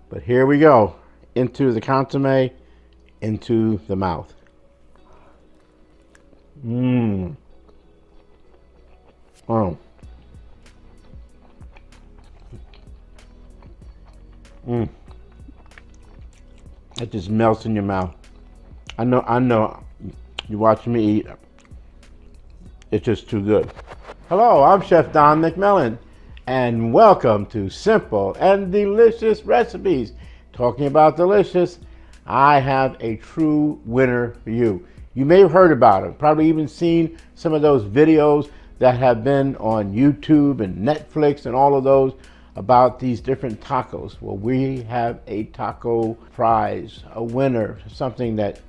But here we go, into the consomme, into the mouth. Mmm. Oh. Mmm. It just melts in your mouth. I know. You're watching me eat. It's just too good. Hello, I'm Chef Don McMillan, and welcome to Simple and Delicious Recipes. Talking about delicious, I have a true winner for you. You may have heard about it, probably even seen some of those videos that have been on YouTube and Netflix and all of those about these different tacos. Well, we have a taco prize, a winner, something that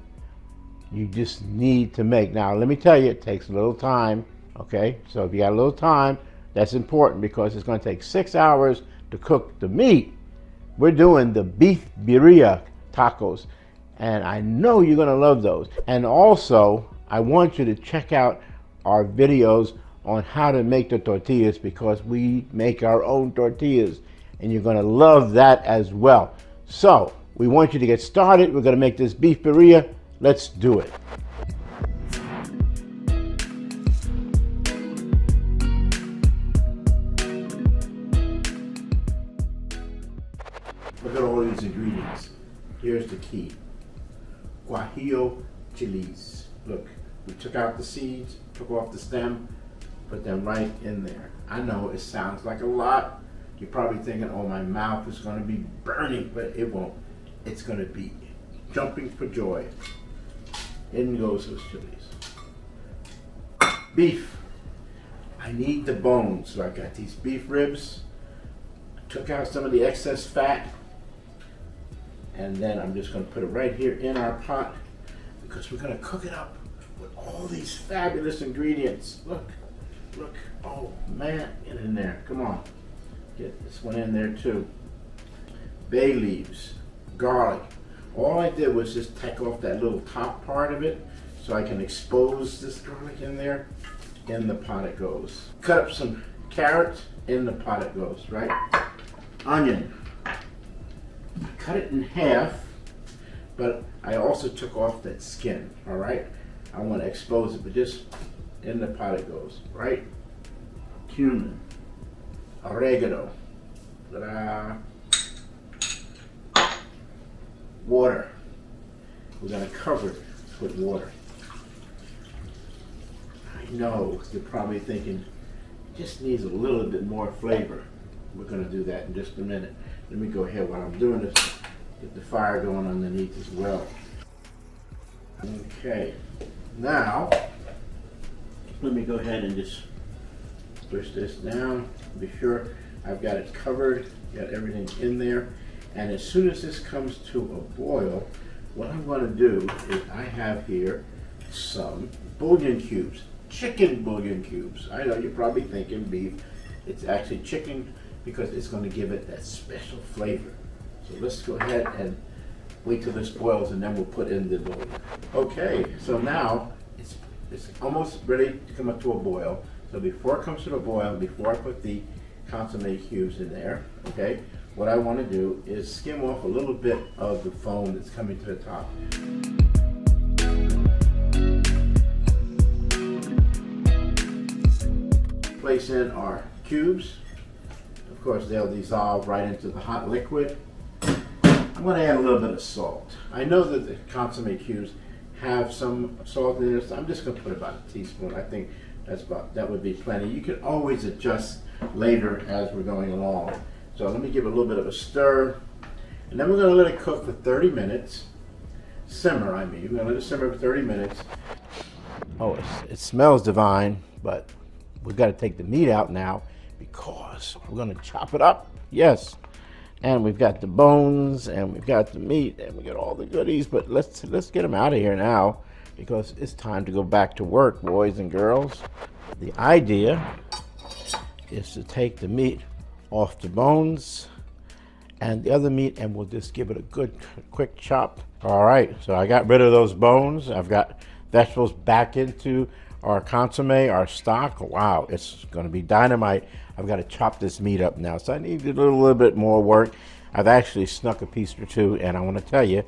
you just need to make. Now, let me tell you, it takes a little time, okay? So if you got a little time, that's important because it's going to take 6 hours to cook the meat. We're doing the beef birria tacos, and I know you're going to love those. And also, I want you to check out our videos on how to make the tortillas because we make our own tortillas, and you're going to love that as well. So, we want you to get started. We're going to make this beef birria. Let's do it. Look at all these ingredients. Here's the key. Guajillo chiles. Look, we took out the seeds, took off the stem, put them right in there. I know it sounds like a lot. You're probably thinking, oh, my mouth is going to be burning, but it won't. It's going to be jumping for joy. In goes those chilies. Beef. I need the bones. So I got these beef ribs. I took out some of the excess fat. And then I'm just going to put it right here in our pot because we're going to cook it up with all these fabulous ingredients. Look. Oh, man. Get in there. Come on. Get this one in there, too. Bay leaves. Garlic. All I did was just take off that little top part of it so I can expose this garlic in there. In the pot it goes. Cut up some carrots, in the pot it goes, right? Onion. Cut it in half, but I also took off that skin, all right? I want to expose it, but just in the pot it goes, right? Cumin. Oregano. Ta-da. Water. We're going to cover it with water. I know you're probably thinking, it just needs a little bit more flavor. We're going to do that in just a minute. Let me go ahead while I'm doing this, get the fire going underneath as well. Okay, now let me go ahead and just push this down. Be sure I've got it covered, got everything in there. And as soon as this comes to a boil, what I'm going to do is I have here some bouillon cubes, chicken bouillon cubes. I know you're probably thinking beef. It's actually chicken because it's going to give it that special flavor. So let's go ahead and wait till this boils and then we'll put in the bouillon. Okay, so now it's almost ready to come up to a boil. So before it comes to a boil, before I put the consomme cubes in there, okay, what I want to do is skim off a little bit of the foam that's coming to the top. Place in our cubes. Of course, they'll dissolve right into the hot liquid. I'm going to add a little bit of salt. I know that the consomme cubes have some salt in it, so I'm just going to put about a teaspoon. I think that would be plenty. You can always adjust later as we're going along. So let me give it a little bit of a stir, and then we're going to let it cook for 30 minutes. Simmer, I mean. We're going to let it simmer for 30 minutes. Oh, it smells divine, but we've got to take the meat out now because we're going to chop it up. Yes. And we've got the bones, and we've got the meat, and we got all the goodies, but let's get them out of here now because it's time to go back to work, boys and girls. The idea is to take the meat off the bones and the other meat, and we'll just give it a good quick chop. All right, so I got rid of those bones. I've got vegetables back into our consomme, our stock. Wow, it's going to be dynamite. I've got to chop this meat up now, so I need a little bit more work. I've actually snuck a piece or two, and I want to tell you,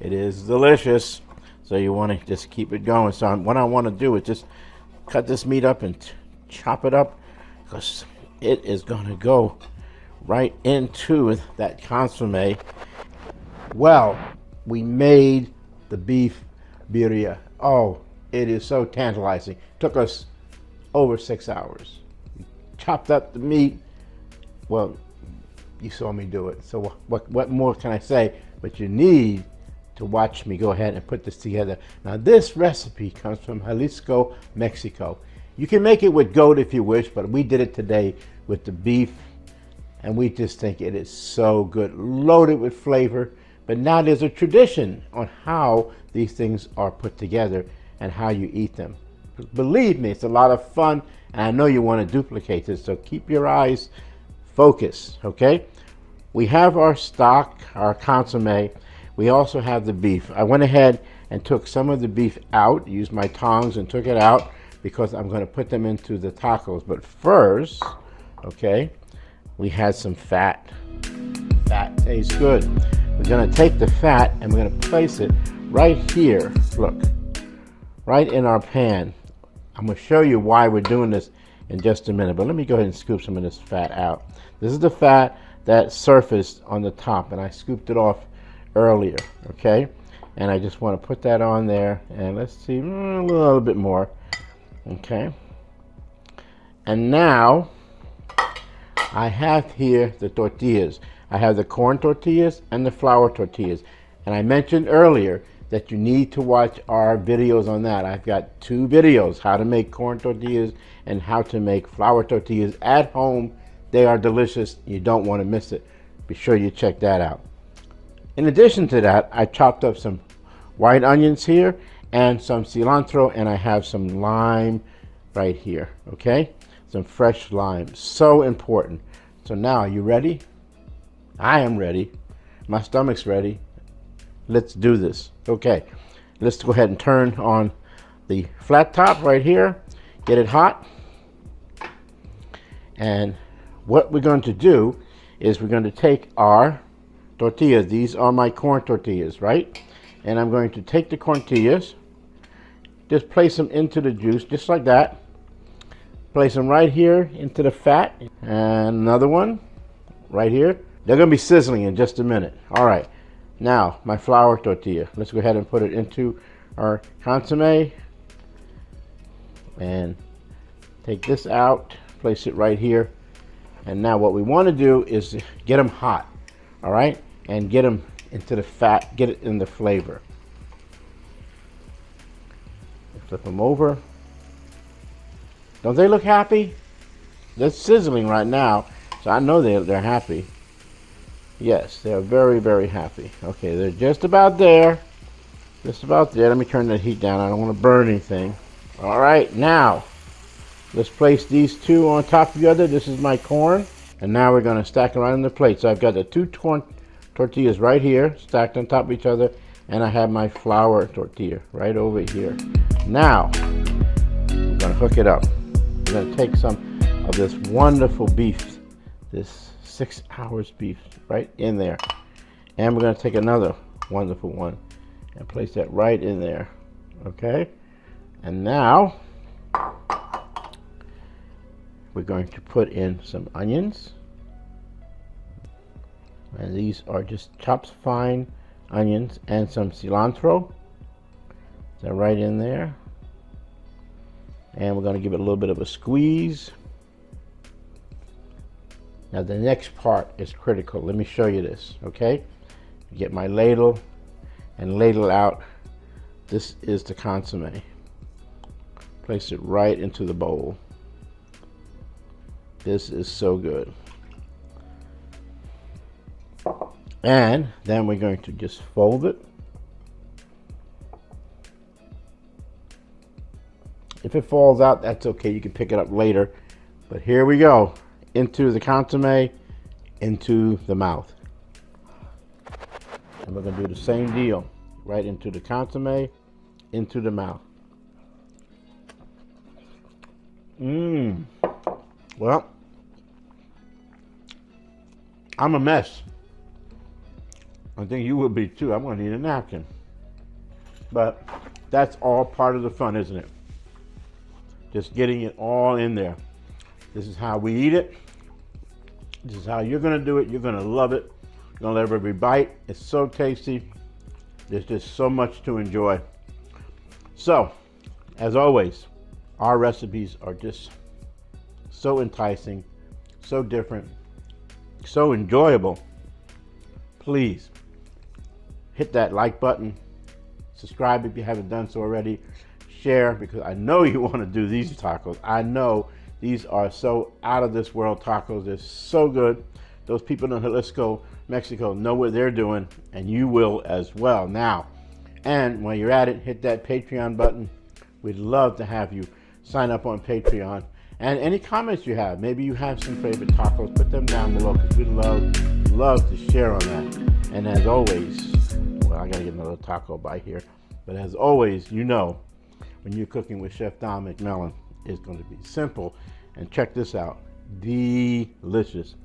it is delicious. So you want to just keep it going. So what I want to do is just cut this meat up and chop it up, because it is going to go right into that consomme. Well, we made the beef birria. Oh, it is so tantalizing. Took us over 6 hours. Chopped up the meat. Well, you saw me do it. So what more can I say? But you need to watch me go ahead and put this together. Now, this recipe comes from Jalisco, Mexico. You can make it with goat if you wish, but we did it today with the beef, and we just think it is so good, loaded with flavor. But now there's a tradition on how these things are put together and how you eat them. Believe me, it's a lot of fun, and I know you want to duplicate this, so keep your eyes focused, okay? We have our stock, our consomme. We also have the beef. I went ahead and took some of the beef out, used my tongs and took it out, because I'm going to put them into the tacos. But first, okay, we had some fat. Fat tastes good. We're going to take the fat and we're going to place it right here, look, right in our pan. I'm going to show you why we're doing this in just a minute, but let me go ahead and scoop some of this fat out. This is the fat that surfaced on the top, and I scooped it off earlier, okay? And I just want to put that on there, and let's see, a little bit more, okay? And now I have here the tortillas. I have the corn tortillas and the flour tortillas. And I mentioned earlier that you need to watch our videos on that. I've got 2 videos, how to make corn tortillas and how to make flour tortillas at home. They are delicious. You don't want to miss it. Be sure you check that out. In addition to that, I chopped up some white onions here and some cilantro, and I have some lime right here, okay? Some fresh lime, so important. So now, are you ready? I am ready. My stomach's ready. Let's do this. Okay, let's go ahead and turn on the flat top right here. Get it hot. And what we're going to do is we're going to take our tortillas. These are my corn tortillas, right? And I'm going to take the tortillas, just place them into the juice, just like that. Place them right here into the fat. And another one right here. They're going to be sizzling in just a minute. All right. Now, my flour tortilla. Let's go ahead and put it into our consomme. And take this out. Place it right here. And now what we want to do is get them hot. All right? And get them into the fat. Get it in the flavor. Flip them over. Don't they look happy? They're sizzling right now. So I know they're happy. Yes, they're very, very happy. Okay, they're just about there. Just about there. Let me turn the heat down. I don't want to burn anything. All right, now let's place these 2 on top of the other. This is my corn. And now we're going to stack them right on the plate. So I've got the 2 tortillas right here, stacked on top of each other. And I have my flour tortilla right over here. Now, we're going to hook it up. We're going to take some of this wonderful beef, this 6 hours beef right in there. And we're going to take another wonderful one and place that right in there. Okay? And now we're going to put in some onions. And these are just chopped fine onions and some cilantro. They're right in there. And we're going to give it a little bit of a squeeze. Now the next part is critical. Let me show you this, okay? Get my ladle and ladle out. This is the consomme. Place it right into the bowl. This is so good. And then we're going to just fold it. If it falls out, that's okay. You can pick it up later. But here we go. Into the consomme, into the mouth. And we're going to do the same deal. Right into the consomme, into the mouth. Well, I'm a mess. I think you will be too. I'm going to need a napkin. But that's all part of the fun, isn't it? Just getting it all in there. This is how we eat it. This is how you're going to do it. You're going to love it. You're going to love every bite. It's so tasty. There's just so much to enjoy. So, as always, our recipes are just so enticing, so different, so enjoyable. Please hit that like button. Subscribe if you haven't done so already. Share, because I know you want to do these tacos. I know these are so out of this world tacos. They're so good. Those people in Jalisco, Mexico know what they're doing, and you will as well now. And while you're at it, hit that Patreon button. We'd love to have you sign up on Patreon. And any comments you have, maybe you have some favorite tacos, put them down below, because we'd love to share on that. And as always, well, I gotta get another taco bite here. But as always, you know, when you're cooking with Chef Don McMillan, it's going to be simple. And check this out, delicious.